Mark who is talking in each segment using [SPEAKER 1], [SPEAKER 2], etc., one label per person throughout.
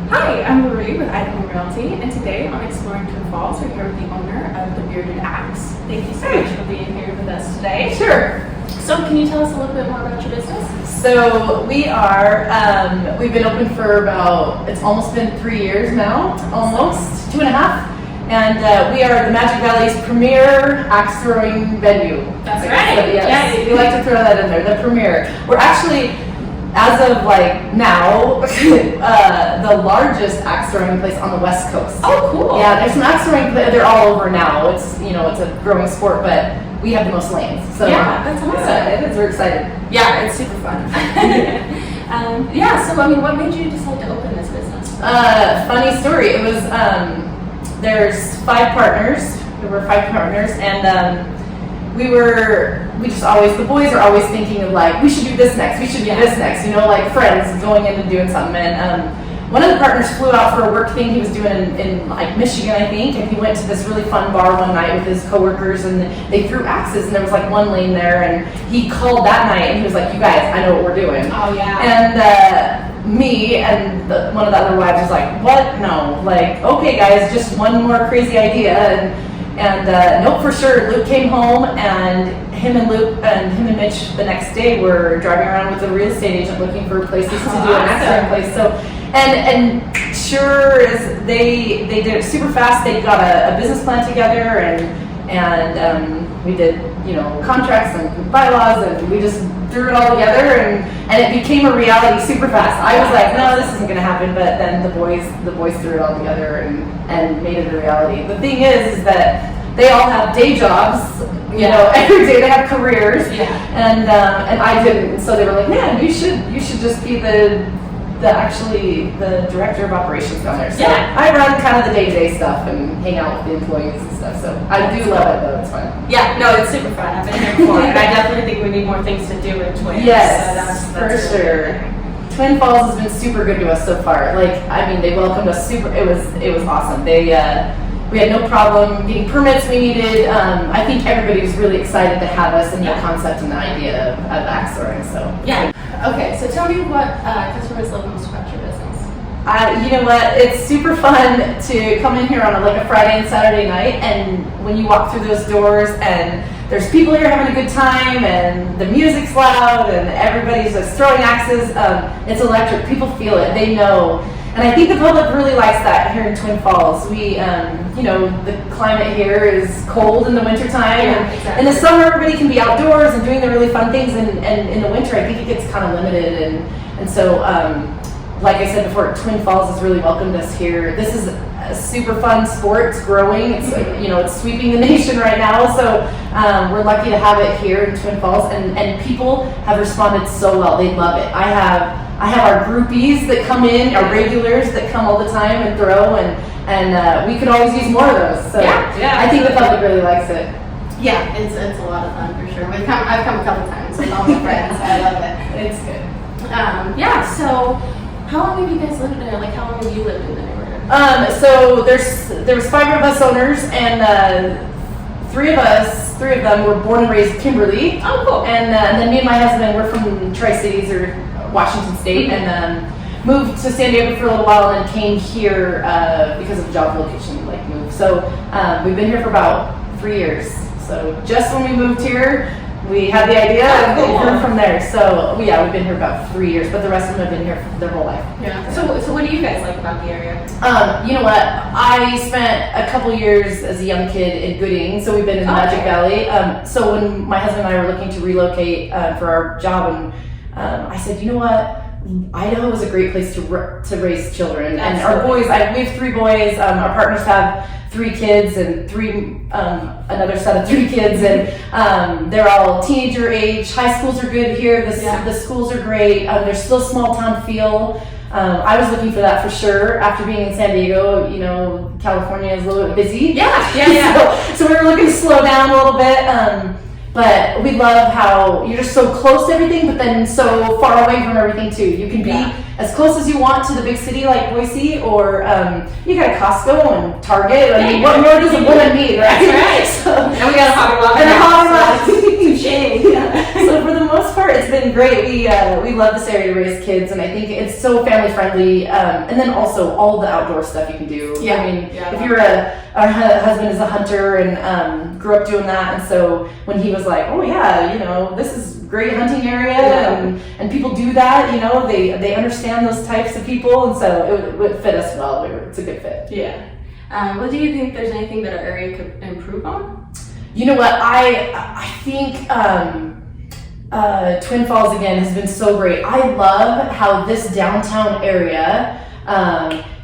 [SPEAKER 1] Hi, I'm Loree with Idahome Realty, and today on Exploring Twin Falls, we're here with the owner of the Bearded Axe. Thank you so much for being here with us today.
[SPEAKER 2] Sure.
[SPEAKER 1] So can you tell us a little bit more about your business?
[SPEAKER 2] So we've been open for it's almost been 3 years now, almost 2.5. And we are the Magic Valley's premier axe throwing venue.
[SPEAKER 1] That's right.
[SPEAKER 2] So, yes, we like to throw that in there, the premier. We're actually, as of now, the largest axe throwing place on the West Coast.
[SPEAKER 1] Oh, cool.
[SPEAKER 2] Yeah, there's some axe throwing, they're all over now. It's a growing sport, but we have the most lanes. So
[SPEAKER 1] yeah, that's awesome.
[SPEAKER 2] We're excited.
[SPEAKER 1] Yeah, it's super fun. So what made you decide to open this business?
[SPEAKER 2] Funny story. It was there's 5 partners. There were 5 partners, and the boys are always thinking of we should do this next, we should do this next, like friends going in and doing something. And one of the partners flew out for a work thing he was doing in Michigan, I think, and he went to this really fun bar one night with his coworkers, and they threw axes, and there was one lane there, and he called that night, and he was like, "You guys, I know what we're doing."
[SPEAKER 1] Oh yeah.
[SPEAKER 2] And me and one of the other wives was like, "What? No, okay guys, just one more crazy idea." And nope, for sure. Luke came home, and him and Mitch the next day were driving around with a real estate agent looking for places to do an axe throwing place. So, and sure as they did it super fast. They got a business plan together, and we did contracts and bylaws, and we just threw it all together, and it became a reality super fast. I was like, no, this isn't going to happen, but then the boys threw it all together and made it a reality. The thing is that they all have day jobs, every day they have careers, and I didn't. So they were like, man, you should just be the director of operations down there. So I run kind of the day-to-day stuff and hang out with the employees and stuff. So I do love it though. It's fun.
[SPEAKER 1] Yeah, no, it's super fun. I've been here before, and I definitely think we need more things to do in Twin.
[SPEAKER 2] Yes,
[SPEAKER 1] so that's
[SPEAKER 2] for sure. Twin Falls has been super good to us so far. They welcomed us super. It was awesome. We had no problem getting permits we needed. I think everybody was really excited to have us and the concept and the idea of axe throwing. So
[SPEAKER 1] Okay, so tell me what customers love most about your business.
[SPEAKER 2] You know what? It's super fun to come in here on a Friday and Saturday night, and when you walk through those doors and there's people here having a good time, and the music's loud, and everybody's just throwing axes. It's electric. People feel it. They know. And I think the public really likes that here in Twin Falls. We, the climate here is cold in the wintertime.
[SPEAKER 1] Exactly.
[SPEAKER 2] In the summer, everybody can be outdoors and doing the really fun things. And in the winter, I think it gets kind of limited. And so, like I said before, Twin Falls has really welcomed us here. This is a super fun sport. It's growing. It's it's sweeping the nation right now. So we're lucky to have it here in Twin Falls. And people have responded so well. They love it. I have our groupies that come in, our regulars that come all the time and throw, and we could always use more of those. So I think the public really likes it.
[SPEAKER 3] Yeah, it's a lot of fun for sure. I've come a couple times with all my friends. I love it.
[SPEAKER 2] It's good.
[SPEAKER 1] So how long have you guys lived there? How long have you lived in the neighborhood?
[SPEAKER 2] So there was 5 of us owners, and 3 of them were born and raised Kimberly.
[SPEAKER 1] Oh, cool.
[SPEAKER 2] And then me and my husband were from Tri-Cities or Washington State, and moved to San Diego for a little while, and then came here because of job location, move. So we've been here for about 3 years. So just when we moved here, we had the idea and grew from there. So we've been here about 3 years, but the rest of them have been here their whole life.
[SPEAKER 1] Yeah. So what do you guys like about the area?
[SPEAKER 2] You know what? I spent a couple years as a young kid in Gooding, so we've been in the Magic Valley. So when my husband and I were looking to relocate for our job, and I said, you know what? Idaho is a great place to raise children.
[SPEAKER 1] Absolutely.
[SPEAKER 2] And our boys, we have 3 boys. Our partners have 3 kids and another set of 3 kids, and they're all teenager age. High schools are good here. The schools are great. There's still small town feel. I was looking for that for sure. After being in San Diego, California is a little bit busy. So we were looking to slow down a little bit. But we love how you're just so close to everything, but then so far away from everything too. You can be as close as you want to the big city like Boise, or you got a Costco and Target. I mean, what more does a woman need, right?
[SPEAKER 1] That's right.
[SPEAKER 2] So,
[SPEAKER 1] and we got a Hobby Lobby.
[SPEAKER 2] And a Hobby Lobby.
[SPEAKER 3] changed.
[SPEAKER 2] So for the most part, it's been great. We love this area to raise kids, and I think it's so family friendly. And then also all the outdoor stuff you can do.
[SPEAKER 3] Yeah.
[SPEAKER 2] I mean, if you're our husband is a hunter and grew up doing that, and so when he was like, oh yeah, you know, this is great hunting area, and people do that, you know, they understand those types of people, and so it would fit us well. It's a good fit.
[SPEAKER 3] Yeah. What do you think there's anything that our area could improve on?
[SPEAKER 2] You know what, I think Twin Falls again has been so great. I love how this downtown area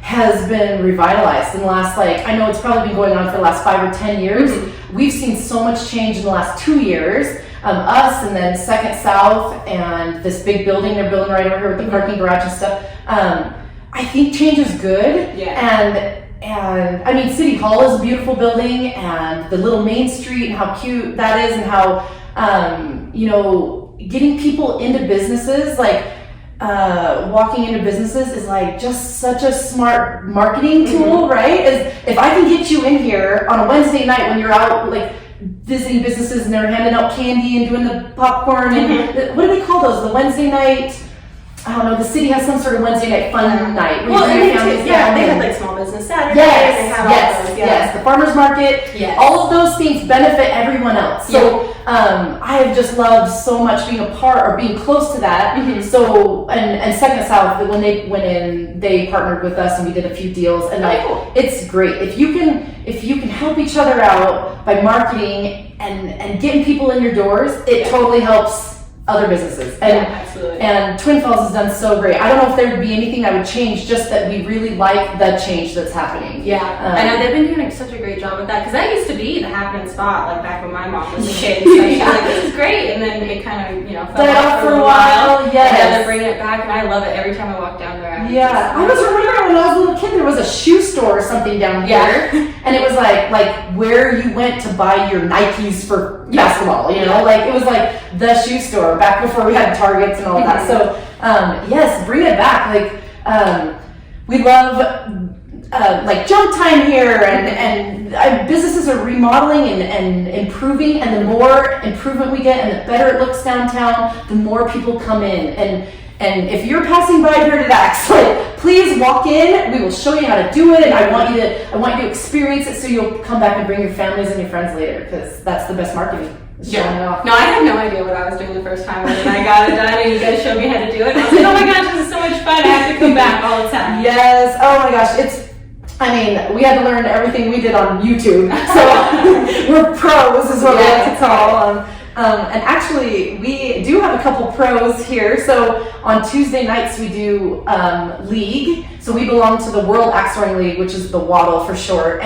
[SPEAKER 2] has been revitalized in the last, I know it's probably been going on for the last 5 or 10 years. Mm-hmm. We've seen so much change in the last 2 years. Us and then Second South and this big building they're building right over here with the parking garage and stuff. I think change is good. Yeah. And I mean, City Hall is a beautiful building, and the little Main Street and how cute that is, and how, you know, getting people into businesses, walking into businesses is just such a smart marketing tool, right? If I can get you in here on a Wednesday night when you're out, visiting businesses and they're handing out candy and doing the popcorn and what do they call those? The Wednesday night, I don't know, the city has some sort of Wednesday night fun night.
[SPEAKER 3] Well, they had small business Saturdays.
[SPEAKER 2] Yes, the farmer's market. Yes. All of those things benefit everyone else. So I have just loved so much being a part or being close to that. Mm-hmm. So and Second South, when they went in, they partnered with us and we did a few deals, and it's great if you can help each other out by marketing and getting people in your doors. It totally helps other businesses.
[SPEAKER 3] Absolutely.
[SPEAKER 2] And Twin Falls has done so great. I don't know if there would be anything I would change, just that we really like the change that's happening.
[SPEAKER 3] Yeah, I know they've been doing such a great job with that, because that used to be the happening spot, back when my mom was a kid. So she was this is great, and then it kind of, fell off for a while.
[SPEAKER 2] Yes.
[SPEAKER 3] And now they're bringing it back, and I love it every time I walk down there.
[SPEAKER 2] I was remembering when I was a little kid, there was a shoe store or something down here, and it was like where you went to buy your Nikes for basketball, it was the shoe store back before we had Targets and all that. So yes, bring it back. We love jump time here, and businesses are remodeling and improving, and the more improvement we get and the better it looks downtown, the more people come in. And if you're passing by Bearded Axe, please walk in. We will show you how to do it, and I want you to experience it, so you'll come back and bring your families and your friends later, because that's the best marketing.
[SPEAKER 3] Yeah. No, I had no idea what I was doing the first time, and then I got it done, and you guys showed me how to do it. And I was like, oh my gosh, this is so much fun! I have to come back all the time.
[SPEAKER 2] Yes. Oh my gosh, we had to learn everything we did on YouTube, so we're pros, is what we like to call. And actually, we do have a couple pros here. So on Tuesday nights, we do league. So we belong to the World Axe Throwing League, which is the WADL for short.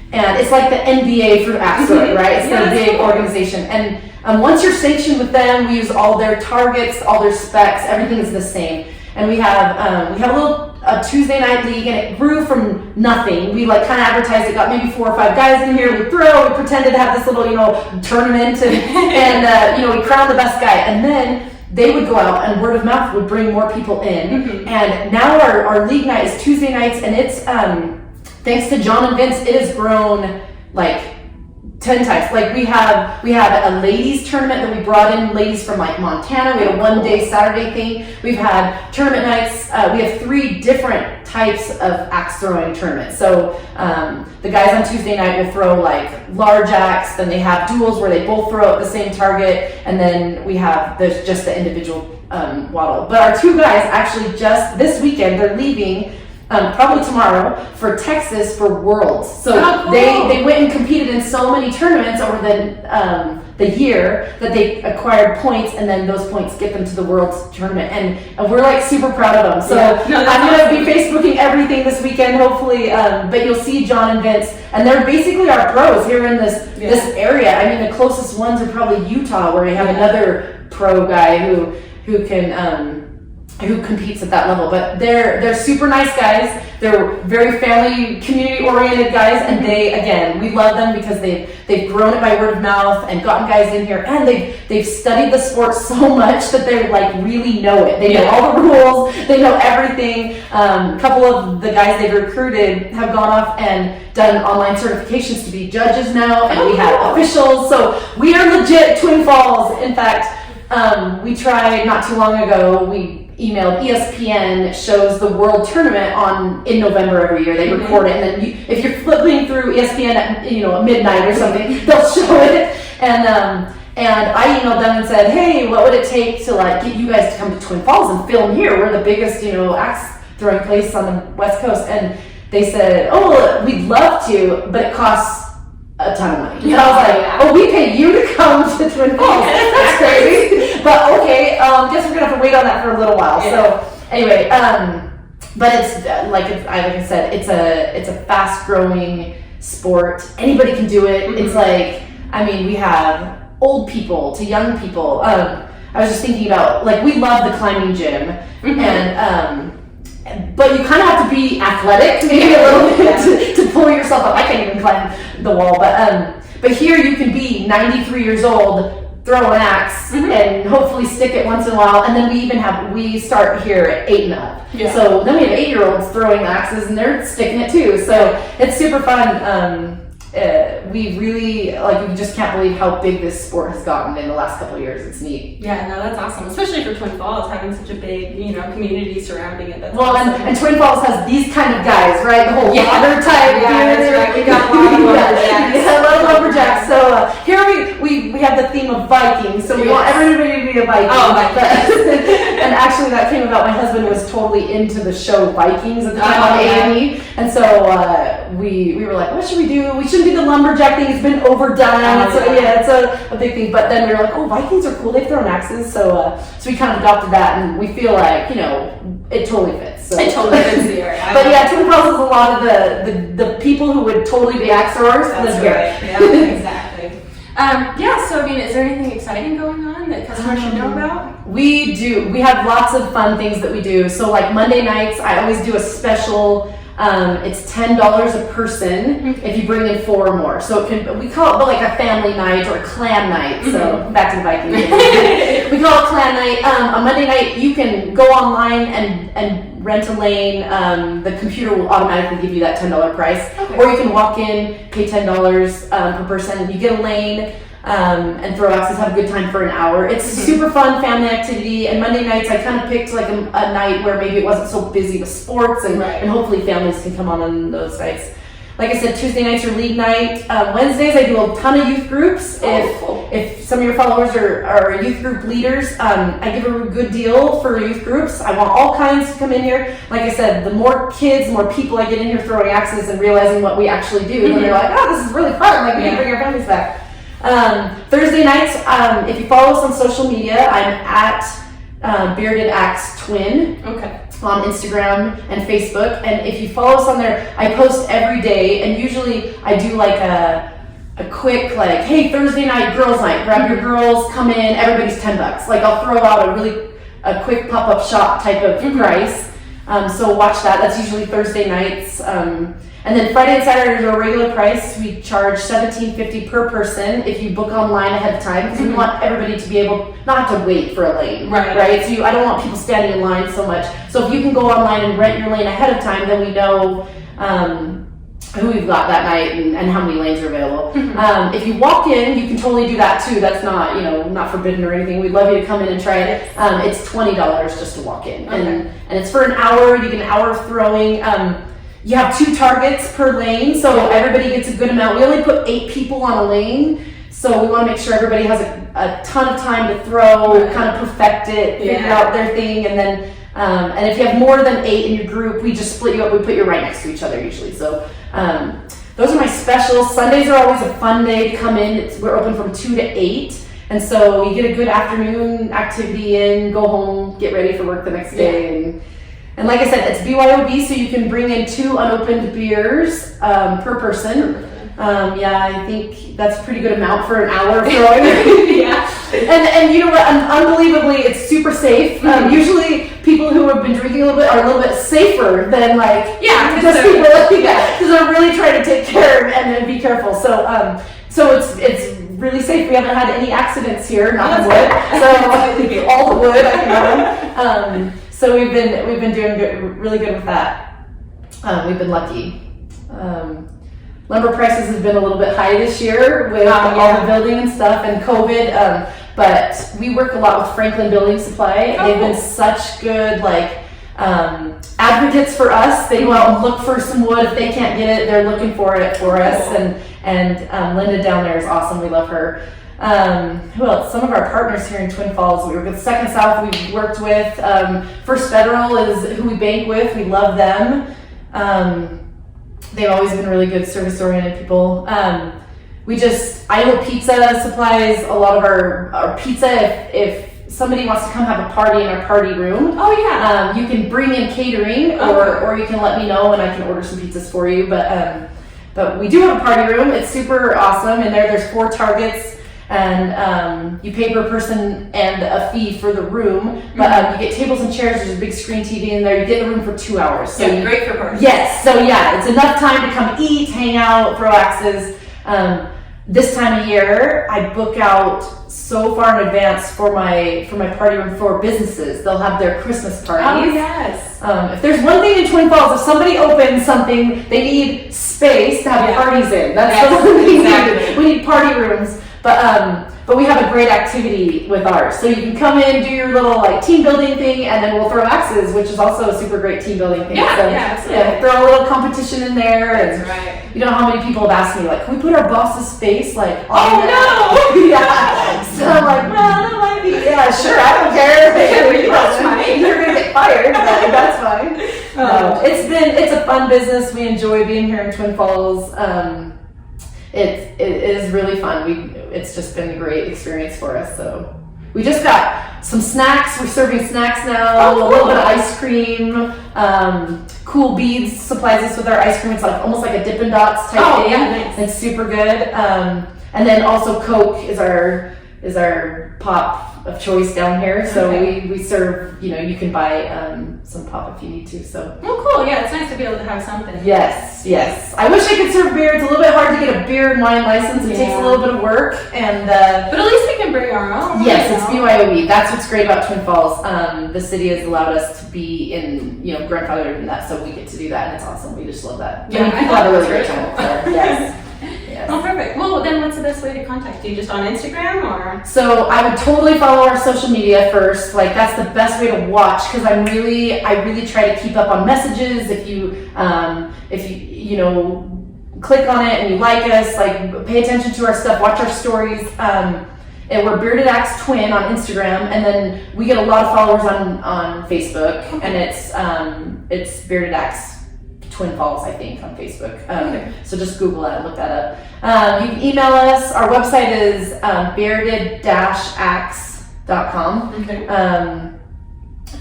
[SPEAKER 2] And it's like the NBA for axe throwing, right? It's the big organization. And once you're sanctioned with them, we use all their targets, all their specs. Everything is the same. And we have a Tuesday night league, and it grew from nothing. We kind of advertised it, got maybe 4 or 5 guys in here. We pretended to have this little tournament, and we crowned the best guy. And then they would go out, and word of mouth would bring more people in. Mm-hmm. And now our league night is Tuesday nights, and it's thanks to John and Vince, it has grown 10 times. We have a ladies tournament that we brought in ladies from Montana. We had a 1-day Saturday thing. We've had tournament nights. We have 3 different types of axe throwing tournaments. So the guys on Tuesday night will throw large axe. Then they have duels where they both throw at the same target. And then there's just the individual waddle. But our 2 guys actually just this weekend, they're leaving probably tomorrow for Texas for Worlds. So cool. they went and competed in so many tournaments over the year that they acquired points, and then those points get them to the Worlds tournament. And we're I'm proud of them. So I'm going to be Facebooking everything this weekend, hopefully. But you'll see John and Vince, and they're basically our pros here in this area. I mean, the closest ones are probably Utah, where we have another pro guy who can. who competes at that level, but they're super nice guys. They're very family, community-oriented guys, and we love them because they've grown it by word of mouth and gotten guys in here, and they've studied the sport so much that they like really know it. They know all the rules, they know everything. A couple of the guys they've recruited have gone off and done online certifications to be judges now, and we have officials, so we are legit Twin Falls. In fact, we tried not too long ago, we emailed ESPN shows the world tournament in November every year. They record it, and then if you're flipping through ESPN at midnight or something, they'll show it. And I emailed them and said, hey, what would it take to like get you guys to come to Twin Falls and film here? We're the biggest axe throwing place on the West Coast. And they said, oh, we'd love to, but it costs a ton of money. And I was like, oh, we pay you to come to Twin Falls. That's crazy. But okay, guess we're gonna have to wait on that for a little while. So anyway, but it's like I said, it's a fast growing sport. Anybody can do it. It's like, I mean, we have old people to young people. I was just thinking about, like, we love the climbing gym, and but you kind of have to be athletic, maybe a little bit, to pull yourself up. I can't even climb the wall, but here you can be 93 years old, throw an axe, and hopefully stick it once in a while. And then we start here at 8 and up. Yeah. So then we have 8-year-olds throwing axes, and they're sticking it too. So it's super fun. We really, we just can't believe how big this sport has gotten in the last couple of years. It's neat.
[SPEAKER 3] Yeah, no, that's awesome. Especially for Twin Falls, having such a big, community surrounding it. That's
[SPEAKER 2] awesome. and Twin Falls has these kind of guys, right? The whole water type.
[SPEAKER 3] Yeah, that's right. We got a lot of lumberjacks.
[SPEAKER 2] Yeah, a lot of lumberjacks. So here we have the theme of Vikings. So we want everybody to be a Viking.
[SPEAKER 3] Oh, my goodness.
[SPEAKER 2] And actually that came about, my husband was totally into the show Vikings at the time on A&E. And so we were like, what should we do? We shouldn't do the lumberjack thing. It's been overdone. It's a big thing. But then we were like, oh, Vikings are cool. They've thrown axes. So we kind of adopted that, and we feel like, it totally fits. So.
[SPEAKER 3] It totally fits the area.
[SPEAKER 2] But yeah, Twin Falls is a lot of the people who would totally be axe throwers.
[SPEAKER 3] That's right. Yeah, exactly. So I mean, is there anything exciting going on that customers should know about?
[SPEAKER 2] We do. We have lots of fun things that we do. So like Monday nights, I always do a special. It's $10 a person if you bring in 4 or more. So we call it like a family night or a clan night. So back to the Vikings. We call it clan night. On Monday night, you can go online and rent a lane. The computer will automatically give you that $10 price. Okay. Or you can walk in, pay $10 per person. You get a lane. And throw axes, have a good time for an hour. It's super fun family activity. And Monday nights, I kind of picked like a night where maybe it wasn't so busy with sports, and hopefully families can come on those nights. Like I said, Tuesday nights are league night. Wednesdays, I do a ton of youth groups. If some of your followers are youth group leaders, I give a good deal for youth groups. I want all kinds to come in here. Like I said, the more kids, the more people I get in here throwing axes and realizing what we actually do, then they're like, oh, this is really fun. Like, we can bring our families back. Thursday nights, if you follow us on social media, I'm at Bearded Axe Twin on Instagram and Facebook. And if you follow us on there, I post every day, and usually I do like a quick, like, hey, Thursday night, girls night, grab your girls, come in, everybody's $10. Like, I'll throw out a quick pop-up shop type of price. So watch that. That's usually Thursday nights. And then Friday and Saturday are a regular price. We charge $17.50 per person if you book online ahead of time, because we want everybody to be able not have to wait for a lane. Right? So I don't want people standing in line so much. So if you can go online and rent your lane ahead of time, then we know who we've got that night and how many lanes are available. If you walk in, you can totally do that too. That's not not forbidden or anything. We'd love you to come in and try it. It's $20 just to walk in, and it's for an hour. You get an hour of throwing. You have 2 targets per lane, so everybody gets a good amount. We only put 8 people on a lane, so we want to make sure everybody has a ton of time to throw, kind of perfect it, figure out their thing, and then and if you have more than 8 in your group, we just split you up. We put you right next to each other usually. So those are my specials. Sundays are always a fun day to come in. We're open from 2 to 8. And so you get a good afternoon activity in, go home, get ready for work the next day. And like I said, it's BYOB, so you can bring in 2 unopened beers per person. I think that's a pretty good amount for an hour of throwing. And you know what? Unbelievably, it's super safe. Usually people who have been drinking a little bit are a little bit safer than like
[SPEAKER 3] because
[SPEAKER 2] people because they're really trying to take care and be careful. So so it's really safe. We haven't had any accidents here, knock on wood. So all the wood I can own. So we've been doing really good with that. We've been lucky. Lumber prices have been a little bit high this year with all the building and stuff and COVID. But we work a lot with Franklin Building Supply. They've been such good advocates for us. They go out and look for some wood. If they can't get it, they're looking for it for us. And Linda down there is awesome. We love her. Who else? Some of our partners here in Twin Falls. We work with Second South. We've worked with First Federal is who we bank with. We love them. They've always been really good service-oriented people. Idaho Pizza supplies a lot of our pizza. If somebody wants to come have a party in our party room, you can bring in catering, or you can let me know and I can order some pizzas for you. But we do have a party room. It's super awesome. And there's 4 targets, and you pay per person and a fee for the room. But you get tables and chairs. There's a big screen TV in there. You get in the room for 2 hours. So
[SPEAKER 3] great for parties.
[SPEAKER 2] Yes. So it's enough time to come eat, hang out, throw axes. This time of year, I book out so far in advance for my party room for businesses. They'll have their Christmas parties.
[SPEAKER 3] Oh, yes.
[SPEAKER 2] If there's one thing in Twin Falls, if somebody opens something, they need space to have parties in. That's the one thing we need. We need party rooms. But we have a great activity with ours. So you can come in, do your little team building thing, and then we'll throw axes, which is also a super great team building thing.
[SPEAKER 3] Absolutely.
[SPEAKER 2] Throw a little competition in there.
[SPEAKER 3] That's right.
[SPEAKER 2] You know how many people have asked me, can we put our boss's face on
[SPEAKER 3] no!
[SPEAKER 2] Yeah. So I'm like, well, that might be, sure, I don't care.
[SPEAKER 3] That's fine.
[SPEAKER 2] You're gonna get fired, but that's fine. It's a fun business. We enjoy being here in Twin Falls. It is really fun. It's just been a great experience for us. So we just got some snacks. We're serving snacks now. A little bit of ice cream. Cool Beads supplies us with our ice cream. It's almost like a Dippin' Dots type thing.
[SPEAKER 3] Nice.
[SPEAKER 2] It's super good. And then also Coke is our pop of choice down here. So we serve. You can buy some pop if you need to. So
[SPEAKER 3] cool. Yeah, it's nice to be able to have something.
[SPEAKER 2] Yes. I wish I could serve beer. It's a little bit hard to get a beer and wine license. It takes a little bit of work, but
[SPEAKER 3] at least we can bring our own.
[SPEAKER 2] Yes, it's BYOE. That's what's great about Twin Falls. The city has allowed us to be in, grandfathered in that, so we get to do that, and it's awesome. We just love that.
[SPEAKER 3] Yeah,
[SPEAKER 2] people have a really great time. So, yes.
[SPEAKER 3] Oh, perfect. Well, then what's the best way to contact you? Just on Instagram or?
[SPEAKER 2] So I would totally follow our social media first. That's the best way to watch, because I really try to keep up on messages. If you click on it and you like us, pay attention to our stuff, watch our stories. And we're Bearded Axe Twin on Instagram, and then we get a lot of followers on Facebook, and it's Bearded Axe Twin Falls, I think, on Facebook. So just Google that and look that up. You can email us. Our website is bearded-axe.com.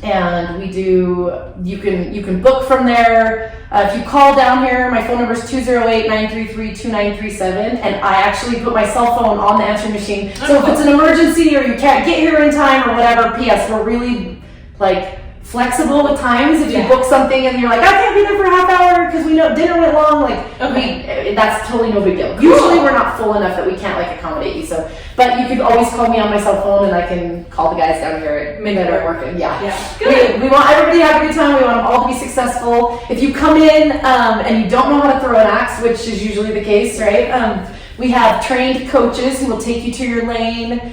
[SPEAKER 2] And you can book from there. If you call down here, my phone number is 208-933-2937, and I actually put my cell phone on the answering machine. So if it's an emergency or you can't get here in time or whatever, P.S. we're really flexible with times. If you book something and you're I can't be there for a half hour because we know dinner went long, that's totally no big deal. Cool. Usually we're not full enough that we can't accommodate you. So, but you could always call me on my cell phone, and I can call the guys down here that are working. We want everybody to have a good time. We want them all to be successful. If you come in and you don't know how to throw an axe, which is usually the case, right? We have trained coaches who will take you to your lane.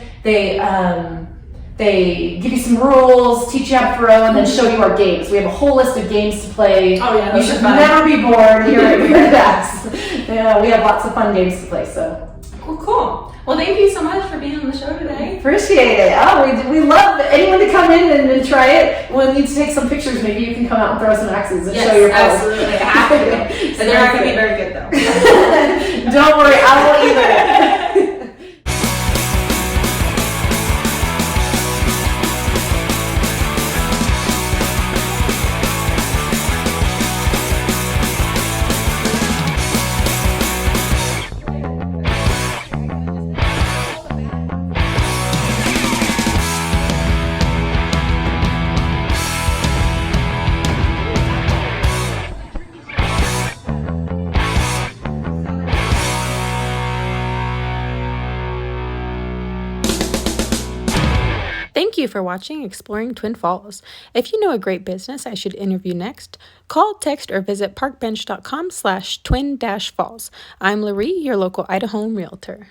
[SPEAKER 2] They give you some rules, teach you how to throw, and then show you our games. We have a whole list of games to play.
[SPEAKER 3] Oh yeah,
[SPEAKER 2] you should never be bored here at Bearded Axe. We have lots of fun games to play. So
[SPEAKER 3] cool. Well, thank you so much for being on the show today.
[SPEAKER 2] Appreciate it. We love anyone to come in and try it. We'll need to take some pictures. Maybe you can come out and throw some axes and show your pose.
[SPEAKER 3] Absolutely. I have to. So they're not going to be very good though.
[SPEAKER 2] Don't worry, I won't either.
[SPEAKER 4] Thank you for watching Exploring Twin Falls. If you know a great business I should interview next, call, text, or visit parkbench.com/twin-falls. I'm Loree, your local Idahome realtor.